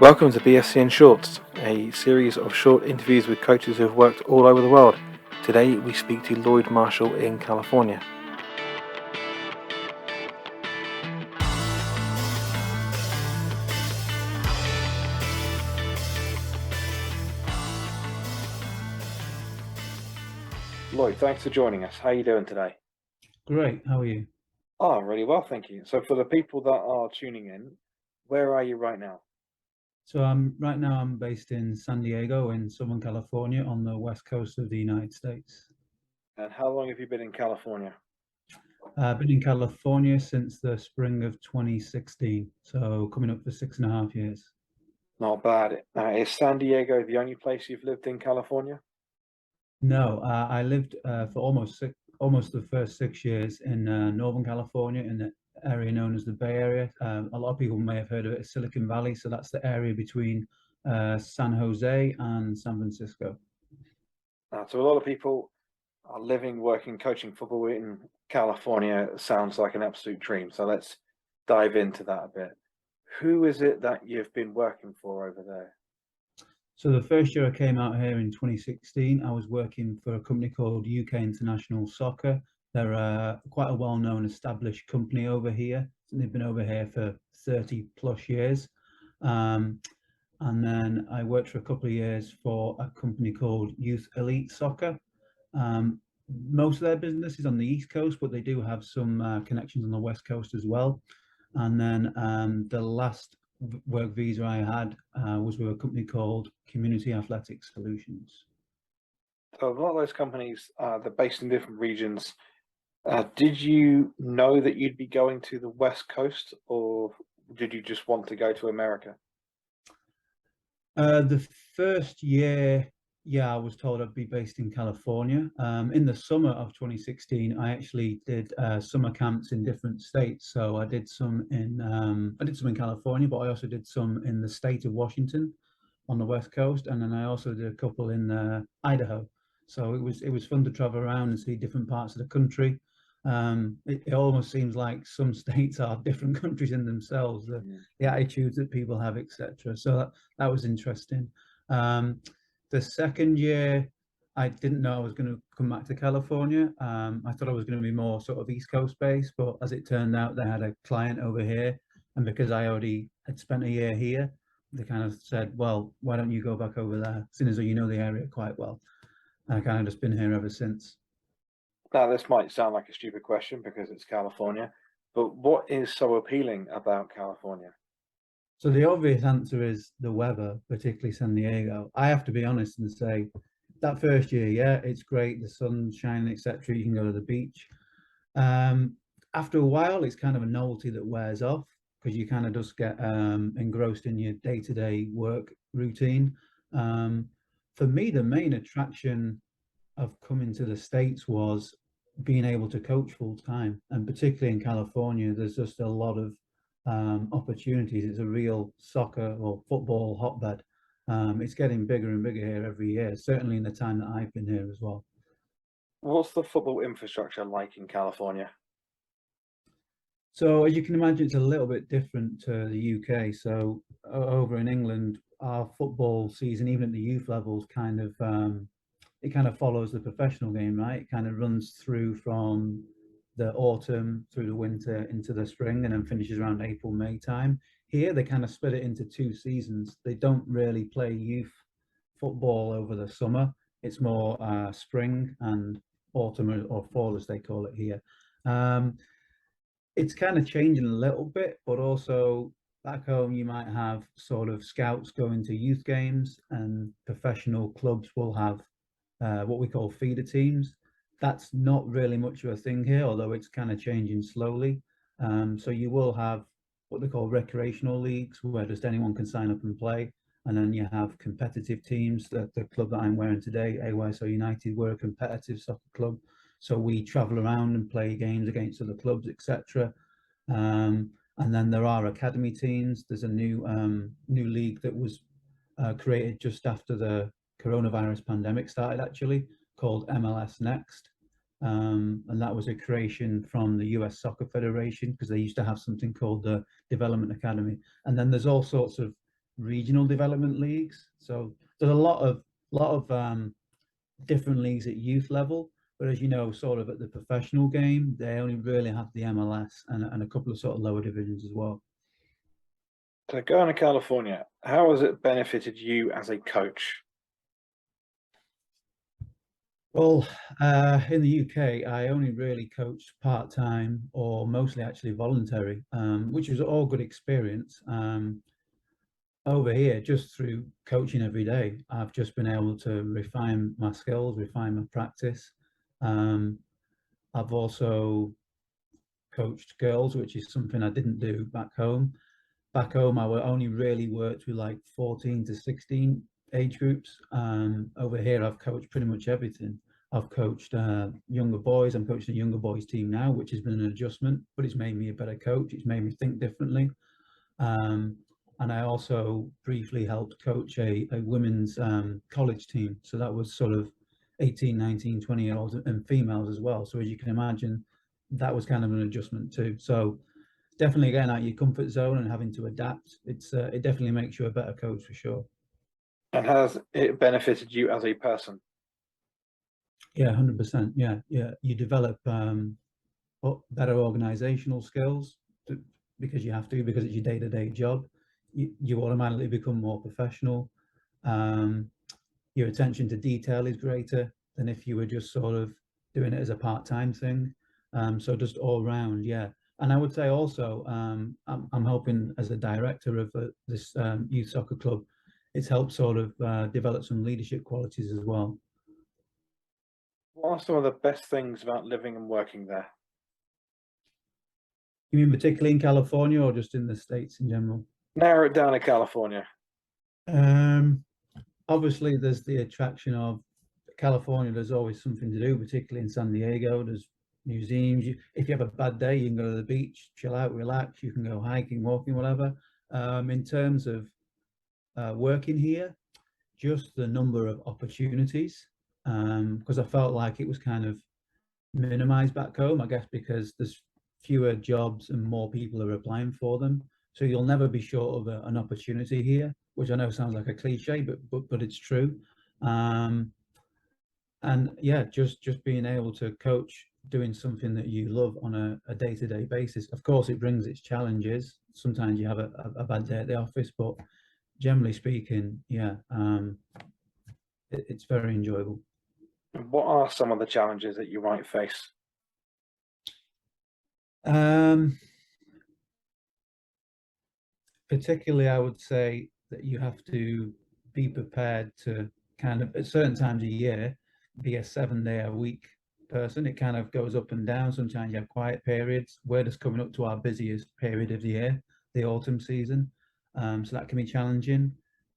Welcome to BFCN Shorts, a series of short interviews with coaches who have worked all over the world. Today we speak to Lloyd Marshall in California. Lloyd, thanks for joining us. How are you doing today? Great, how are you? Oh, really well, thank you. So for the people that are tuning in, where are you right now? So right now I'm based in San Diego in Southern California on the west coast of the United States. And how long have you been in California? I've been in California since the spring of 2016, so coming up for 6.5 years. Not bad. Is San Diego the only place you've lived in California? No, I lived for almost the first 6 years in Northern California in the area known as the Bay Area. A lot of people may have heard of it as Silicon Valley, so that's the area between San Jose and San Francisco. So a lot of people are living, working, coaching football in California. Sounds like an absolute dream. So let's dive into that a bit. Who is it that you've been working for over there? So the first year I came out here in 2016, I was working for a company called UK International Soccer. They're quite a well-known established company over here. They've been over here for 30 plus years. And then I worked for a couple of years for a company called Youth Elite Soccer. Most of their business is on the East Coast, but they do have some connections on the West Coast as well. And then the last work visa I had was with a company called Community Athletic Solutions. So a lot of those companies, they're based in different regions. Did you know that you'd be going to the West Coast, or did you just want to go to America? The first year, yeah, I was told I'd be based in California. In the summer of 2016, I actually did summer camps in different states. So I did some in California, but I also did some in the state of Washington on the West Coast, and then I also did a couple in Idaho. So it was fun to travel around and see different parts of the country. It almost seems like some states are different countries in themselves, the attitudes that people have, etc. So that was interesting. The second year, I didn't know I was going to come back to California. I thought I was going to be more sort of East Coast based, but as it turned out, they had a client over here, and because I already had spent a year here, they kind of said, "Well, why don't you go back over there, seeing as though you know the area quite well?" And I kind of just been here ever since. Now, this might sound like a stupid question because it's California, but what is so appealing about California? So the obvious answer is the weather, particularly San Diego. I have to be honest and say that first year, yeah, it's great, the sun's shining, etc. You can go to the beach. Um, After a while, it's kind of a novelty that wears off because you kind of just get engrossed in your day-to-day work routine. Um, for me, the main attraction of coming to the States was being able to coach full time, and particularly in California, there's just a lot of opportunities. It's a real soccer or football hotbed. It's getting bigger and bigger here every year, certainly in the time that I've been here as well. What's the football infrastructure like in California? So as you can imagine, it's a little bit different to the UK. So over in England, our football season, even at the youth levels, it kind of follows the professional game, right? It kind of runs through from the autumn through the winter into the spring and then finishes around April, May time. Here, they kind of split it into 2 seasons. They don't really play youth football over the summer. It's more spring and autumn or fall, as they call it here. Um, it's kind of changing a little bit, but also back home, you might have sort of scouts going to youth games, and professional clubs will have what we call feeder teams. That's not really much of a thing here, although it's kind of changing slowly. So you will have what they call recreational leagues, where just anyone can sign up and play. And then you have competitive teams. The club that I'm wearing today, AYSO United, we're a competitive soccer club. So we travel around and play games against other clubs, etc. And then there are academy teams. There's a new league that was created just after the coronavirus pandemic started, actually, called MLS Next. And that was a creation from the US Soccer Federation because they used to have something called the Development Academy. And then there's all sorts of regional development leagues. So there's a lot of different leagues at youth level, but as you know, sort of at the professional game, they only really have the MLS and a couple of sort of lower divisions as well. So going to California, how has it benefited you as a coach? Well, in the UK, I only really coached part-time or mostly actually voluntary, which was all good experience. Over here, just through coaching every day, I've just been able to refine my skills, refine my practice. I've also coached girls, which is something I didn't do back home. Back home, I only really worked with like 14 to 16 age groups. Over here, I've coached pretty much everything. I've coached younger boys. I'm coaching a younger boys team now, which has been an adjustment, but it's made me a better coach. It's made me think differently. And I also briefly helped coach a women's college team. So that was sort of 18, 19, 20-year-olds and females as well. So as you can imagine, that was kind of an adjustment too. So definitely getting out of your comfort zone and having to adapt. It definitely makes you a better coach for sure. And has it benefited you as a person? Yeah, 100%. Yeah, yeah. You develop better organizational skills because you have to, because it's your day-to-day job. You automatically become more professional. Your attention to detail is greater than if you were just sort of doing it as a part-time thing. So just all round, yeah. And I would say also, I'm helping as a director of this youth soccer club. It's helped sort of develop some leadership qualities as well. What are some of the best things about living and working there? You mean particularly in California or just in the States in general? Narrow it down to California. Obviously, there's the attraction of California. There's always something to do, particularly in San Diego. There's museums. If you have a bad day, you can go to the beach, chill out, relax. You can go hiking, walking, whatever. In terms of working here, just the number of opportunities, because I felt like it was kind of minimized back home, I guess, because there's fewer jobs and more people are applying for them. So you'll never be short of an opportunity here, which I know sounds like a cliche, but it's true. And yeah, just being able to coach doing something that you love on a day-to-day basis. Of course, it brings its challenges. Sometimes you have a bad day at the office, but generally speaking, yeah, it's very enjoyable. What are some of the challenges that you might face? Particularly, I would say that you have to be prepared to kind of at certain times of year be a 7-day-a-week person. It kind of goes up and down. Sometimes you have quiet periods. We're just coming up to our busiest period of the year, the autumn season. So that can be challenging.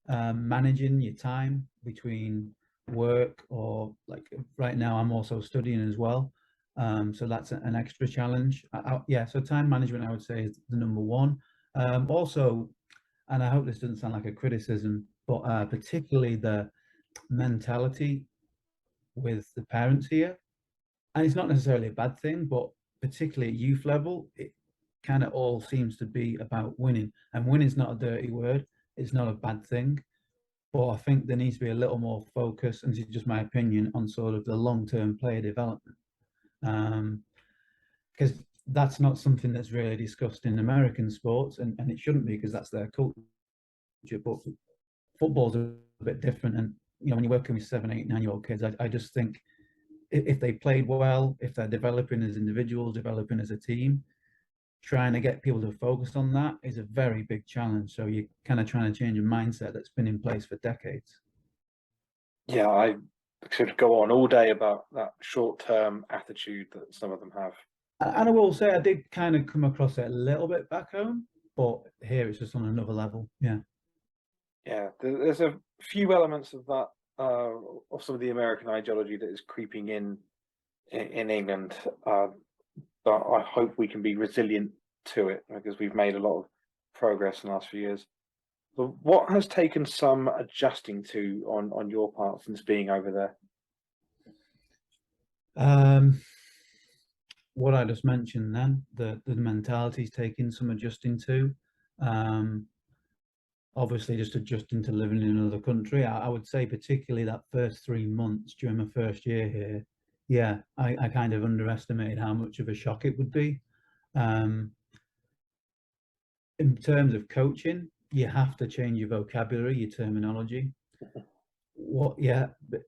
Managing your time between work or like right now, I'm also studying as well. So that's an extra challenge. Yeah, so time management, I would say, is the number one. Also, and I hope this doesn't sound like a criticism, but particularly the mentality with the parents here. And it's not necessarily a bad thing, but particularly at youth level, it kind of all seems to be about winning. And winning's not a dirty word. It's not a bad thing. But I think there needs to be a little more focus, and this is just my opinion, on sort of the long-term player development. Because that's not something that's really discussed in American sports, and it shouldn't be because that's their culture. But football's a bit different, and you know when you're working with 7, 8, 9-year-old kids, I just think if they played well, if they're developing as individuals, developing as a team, trying to get people to focus on that is a very big challenge. So you're kind of trying to change a mindset that's been in place for decades. Yeah, I could go on all day about that short-term attitude that some of them have. And I will say I did kind of come across it a little bit back home, but here it's just on another level. Yeah. Yeah, there's a few elements of that, of some of the American ideology that is creeping in England, but I hope we can be resilient to it because we've made a lot of progress in the last few years. But what has taken some adjusting to on your part since being over there? What I just mentioned then, the mentality's taking some adjusting to. obviously just adjusting to living in another country. I would say particularly that first 3 months during my first year here, yeah, I kind of underestimated how much of a shock it would be. Um, in terms of coaching, you have to change your vocabulary, your terminology. Yeah, but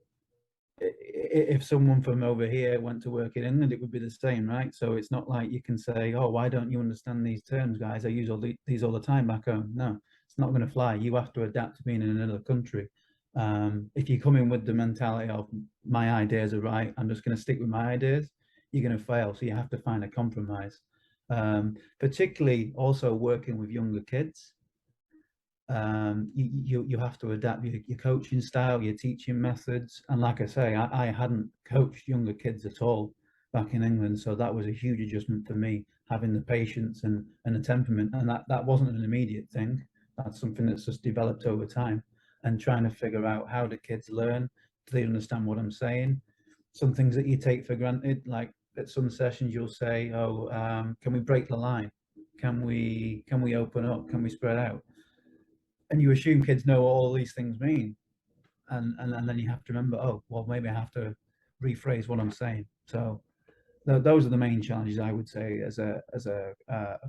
if someone from over here went to work in England, it would be the same, right? So it's not like you can say, oh, why don't you understand these terms, guys? I use these all the time back home. No, it's not going to fly. You have to adapt to being in another country. If you come in with the mentality of my ideas are right, I'm just going to stick with my ideas, you're going to fail. So you have to find a compromise. Particularly also working with younger kids. You have to adapt your coaching style, your teaching methods. And like I say, I hadn't coached younger kids at all back in England. So that was a huge adjustment for me, having the patience and the temperament. And that wasn't an immediate thing. That's something that's just developed over time, and trying to figure out how do kids learn? Do they understand what I'm saying? Some things that you take for granted, like at some sessions you'll say, oh, can we break the line? Can we open up? Can we spread out? And you assume kids know what all these things mean, and then you have to remember, oh well, maybe I have to rephrase what I'm saying. So those are the main challenges, I would say, as a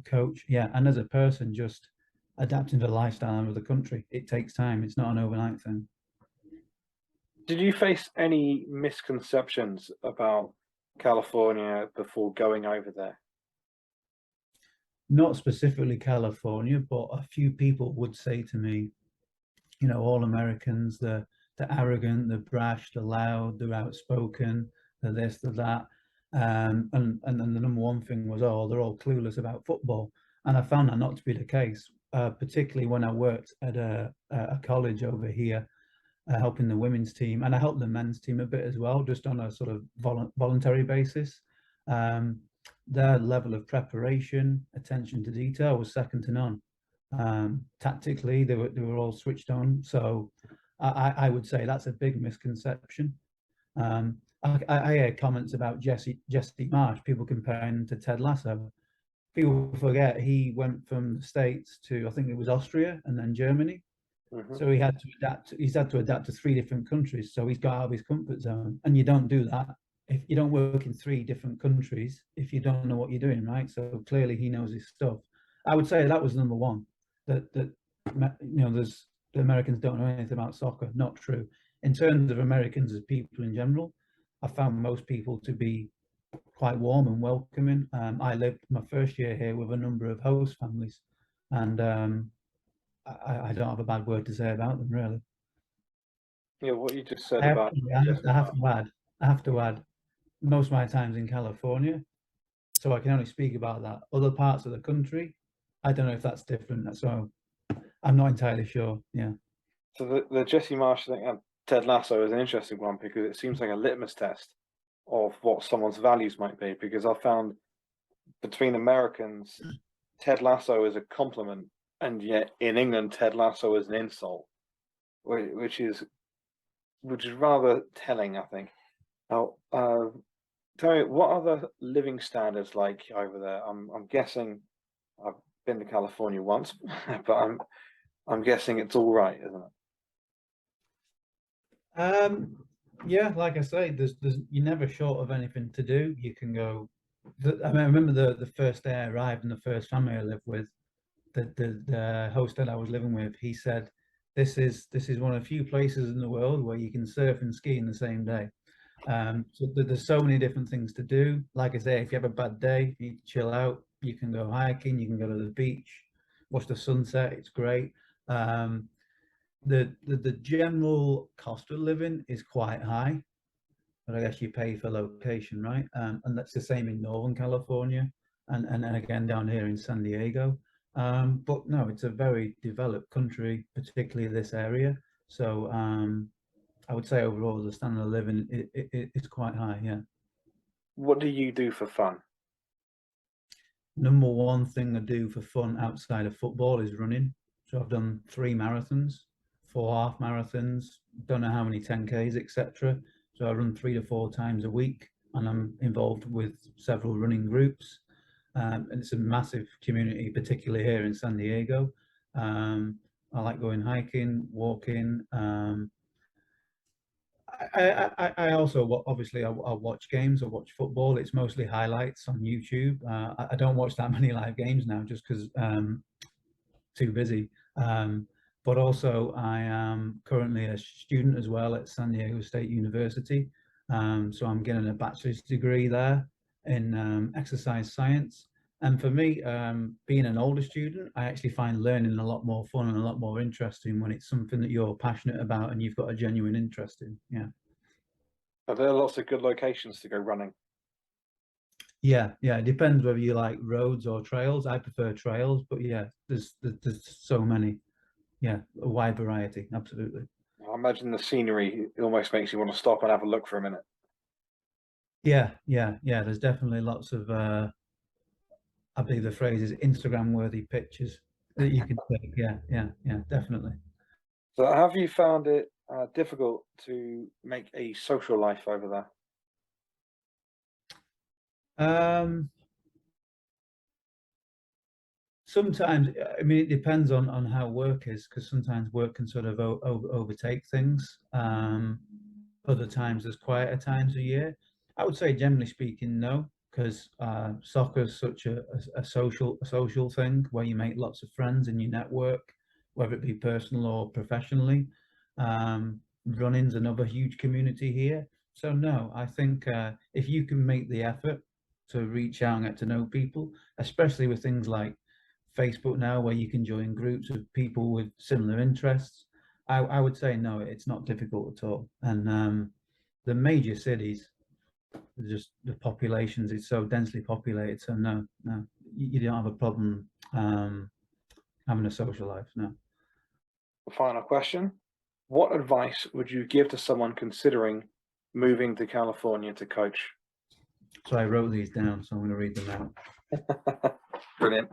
coach, yeah, and as a person, just adapting to the lifestyle of the country. It takes time. It's not an overnight thing. Did you face any misconceptions about California before going over there? Not specifically California, but a few people would say to me, you know, all Americans, they're arrogant, they're brash, they're loud, they're outspoken, they're this, they're that. And then the number one thing was, oh, they're all clueless about football. And I found that not to be the case, particularly when I worked at a college over here, helping the women's team. And I helped the men's team a bit as well, just on a sort of voluntary basis. Their level of preparation, attention to detail was second to none. Tactically, they were all switched on. So I would say that's a big misconception. I hear comments about Jesse Marsh, people comparing him to Ted Lasso. People forget he went from the States to, I think it was Austria and then Germany. So he had to adapt. He's had to adapt to 3 different countries. So he's got out of his comfort zone, and you don't do that if you don't work in 3 different countries if you don't know what you're doing, right? So clearly he knows his stuff. I would say that was number one. That you know, there's the Americans don't know anything about soccer. Not true. In terms of Americans as people in general, I found most people to be quite warm and welcoming. I lived my first year here with a number of host families, and I don't have a bad word to say about them, really. Yeah, what you just said I have, about I have to add, most of my time's in California, so I can only speak about that. Other parts of the country, I don't know if that's different. So I'm not entirely sure. Yeah. So the Jesse Marsh thing and Ted Lasso is an interesting one because it seems like a litmus test of what someone's values might be. Because I found between Americans, Ted Lasso is a compliment, and yet in England, Ted Lasso is an insult, which is rather telling, I think. Now, tell me, what are the living standards like over there? I'm guessing I've been to California once, but I'm guessing it's all right, isn't it? Yeah, like I say, there's you're never short of anything to do. You can go. I mean, I remember the first day I arrived and the first family I lived with, the host that I was living with, he said, this is one of the few places in the world where you can surf and ski in the same day. So there's so many different things to do. Like I say, if you have a bad day, you need to chill out, you can go hiking, you can go to the beach, watch the sunset. It's great. The general cost of living is quite high, but I guess you pay for location, right? And that's the same in Northern California, and again down here in San Diego. But no, it's a very developed country, particularly this area. So I would say overall the standard of living is quite high. Yeah. What do you do for fun? Number one thing I do for fun outside of football is running. So I've done 3 marathons, 4 half marathons, don't know how many 10Ks, etc. So I run 3 to 4 times a week, and I'm involved with several running groups. And it's a massive community, particularly here in San Diego. I like going hiking, walking. I also obviously I watch games. I watch football. It's mostly highlights on YouTube. I don't watch that many live games now, just because too busy. But also, I am currently a student as well at San Diego State University. So I'm getting a bachelor's degree there in exercise science. And for me, being an older student, I actually find learning a lot more fun and a lot more interesting when it's something that you're passionate about and you've got a genuine interest in. Yeah. Are there lots of good locations to go running? Yeah, it depends whether you like roads or trails. I prefer trails, but yeah, there's so many. Yeah, a wide variety, absolutely. I imagine the scenery almost makes you want to stop and have a look for a minute. Yeah. There's definitely lots of I believe the phrase is Instagram worthy pictures that you can take. Yeah, definitely. So have you found it difficult to make a social life over there? Um, Sometimes, I mean, it depends on how work is, because sometimes work can sort of overtake things. Other times there's quieter times a year. I would say, generally speaking, no, because soccer is such a social thing where you make lots of friends and you network, whether it be personal or professionally. Running's another huge community here. So no, I think if you can make the effort to reach out and get to know people, especially with things like Facebook now, where you can join groups of people with similar interests, I would say no, it's not difficult at all. And the major cities, just the populations, it's so densely populated. So no, you don't have a problem having a social life. No. Final question. What advice would you give to someone considering moving to California to coach? So I wrote these down, so I'm going to read them out. Brilliant.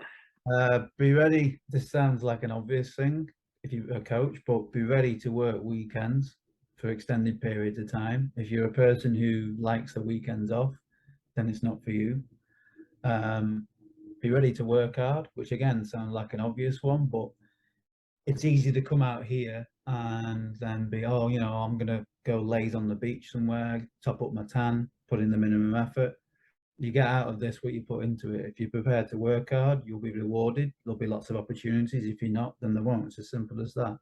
Be ready. This sounds like an obvious thing if you're a coach, but be ready to work weekends for extended periods of time. If you're a person who likes the weekends off, then it's not for you. Be ready to work hard, which again sounds like an obvious one, but it's easy to come out here and then be, oh, I'm gonna go laze on the beach somewhere, top up my tan, put in the minimum effort. You get out of this what you put into it. If you're prepared to work hard, you'll be rewarded. There'll be lots of opportunities. If you're not, then there won't. It's as simple as that.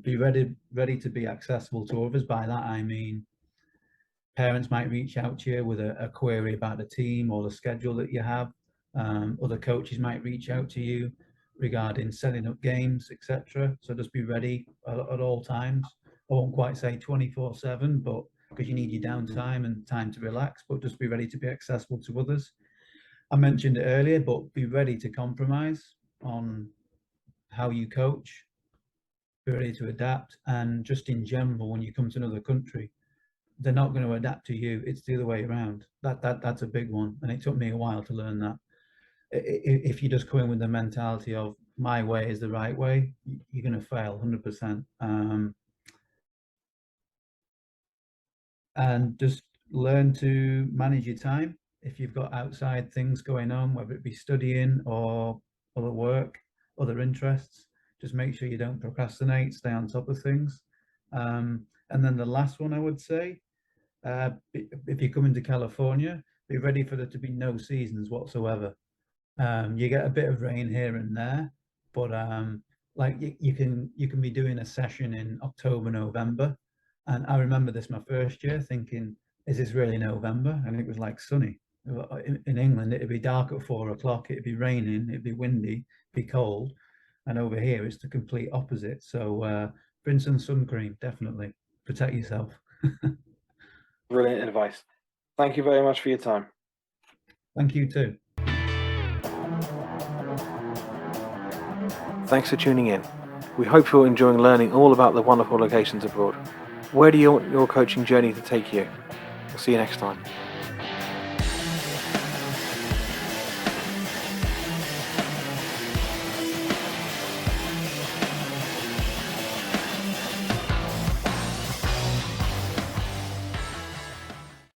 Be ready to be accessible to others. By that I mean parents might reach out to you with a query about the team or the schedule that you have. Other coaches might reach out to you regarding setting up games, etc. So just be ready at all times. I won't quite say 24/7, but because you need your downtime and time to relax, but just be ready to be accessible to others. I mentioned it earlier, but be ready to compromise on how you coach, be ready to adapt, and just in general, when you come to another country, they're not going to adapt to you. It's the other way around. That's a big one, and it took me a while to learn that. If you just come in with the mentality of my way is the right way, you're going to fail 100%. And just learn to manage your time. If you've got outside things going on, whether it be studying or other work, other interests, just make sure you don't procrastinate, stay on top of things. And then the last one I would say, if you come into California, be ready for there to be no seasons whatsoever. You get a bit of rain here and there, but like you can be doing a session in October, November. And I remember this my first year thinking, is this really November? And it was like sunny. In England, it'd be dark at 4 o'clock, it'd be raining, it'd be windy, be cold. And over here, it's the complete opposite. So bring some sun cream, definitely. Protect yourself. Brilliant advice. Thank you very much for your time. Thank you too. Thanks for tuning in. We hope you're enjoying learning all about the wonderful locations abroad. Where do you want your coaching journey to take you? We'll see you next time.